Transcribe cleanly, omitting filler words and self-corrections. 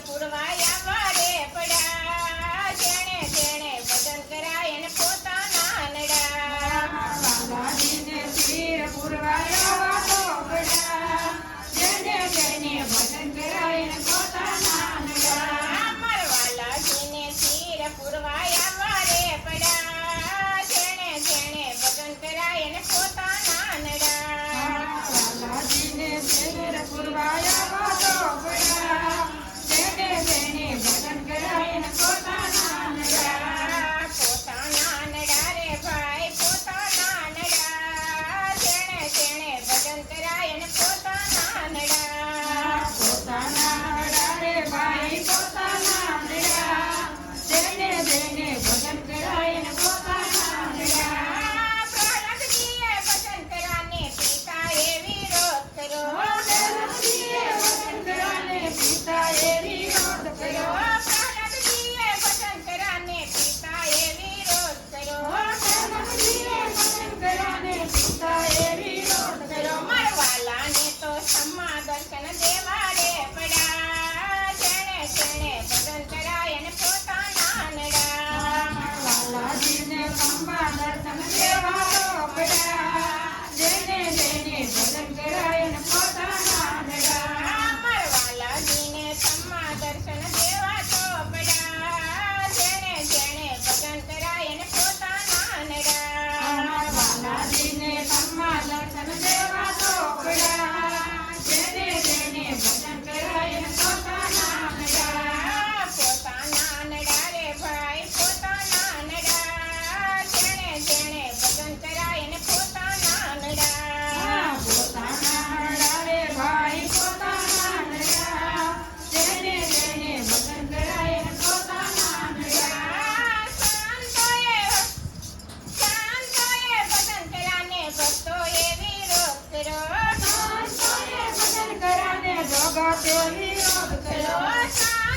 પુરવાયા વારે પડ્યા જેણે જેણે ભજન કરાય એને પોતાના નડા વાલાજીને શિર પુરવાયા વાતો પડ્યા જેને જેને ભજન કરાય એને પોતાના નડા મારા વાલાજીને શિર પુરવાયા વારે પડ્યા જેણે જેણે ભજન કરાય એને પોતાના નડા વાલાજીને શિર પુરવાયા વાતો પડ્યા જેને જેને ભજન કરાય એને પોતાના નડા પોતાના નડા રે ભાઈ પોતાના નડા જેણે જેણે ભજન કરાય એને પોતાના નડા પોતાના નડા રે ભાઈ પોતાના નડા જેને જેને ભજન કરાય એને પોતાના નડા પ્રહલાદજીએ ભજન કરાને પિતાએ વિરોધ કર્યો પ્રહલાદજીએ ભજન કરાને પિતાએ વિરોધ કર્યો પ્રહલાદજીએ ભજન કરાને પિતાએ વિરોધ કર્યો પ્રહલાદજીએ ભજન કરાને પિતાએ વિરોધ કર્યો મારા વાલાને તો સમા દર્શન દેવા રે પડ્યા જેણે જેણે ભજન કરાય એને પોતાના નડા વાલાજીને ખંભા દર્શન દેવા તો પડ્યા જેને જેને ભજન કરાય એને પોતાના નડા મારા વાલાજીને સમા દર્શન દેવા તો પડ્યા જેણે જેણે ભજન કરાય એને પોતાના નડા વાલાજીને ખંભા દર્શન દેવા તો પડ્યા જેને જેને ભજન કરાય એને પોતાના નડા પોતાના નડા રે ભાઈ પોતાના નડા જેણે જેણે ભજન કરાય એને પોતાના નડા પોતાના નડા રે ભાઈ પોતાના નડા જેને જેને ભજન કરાય એને પોતાના નડા સંતોએ ભજન કરાને ભક્તોએ વિરોધ કર્યો સંતોએ ભજન કરાને જગતે વિરોધ કર્યો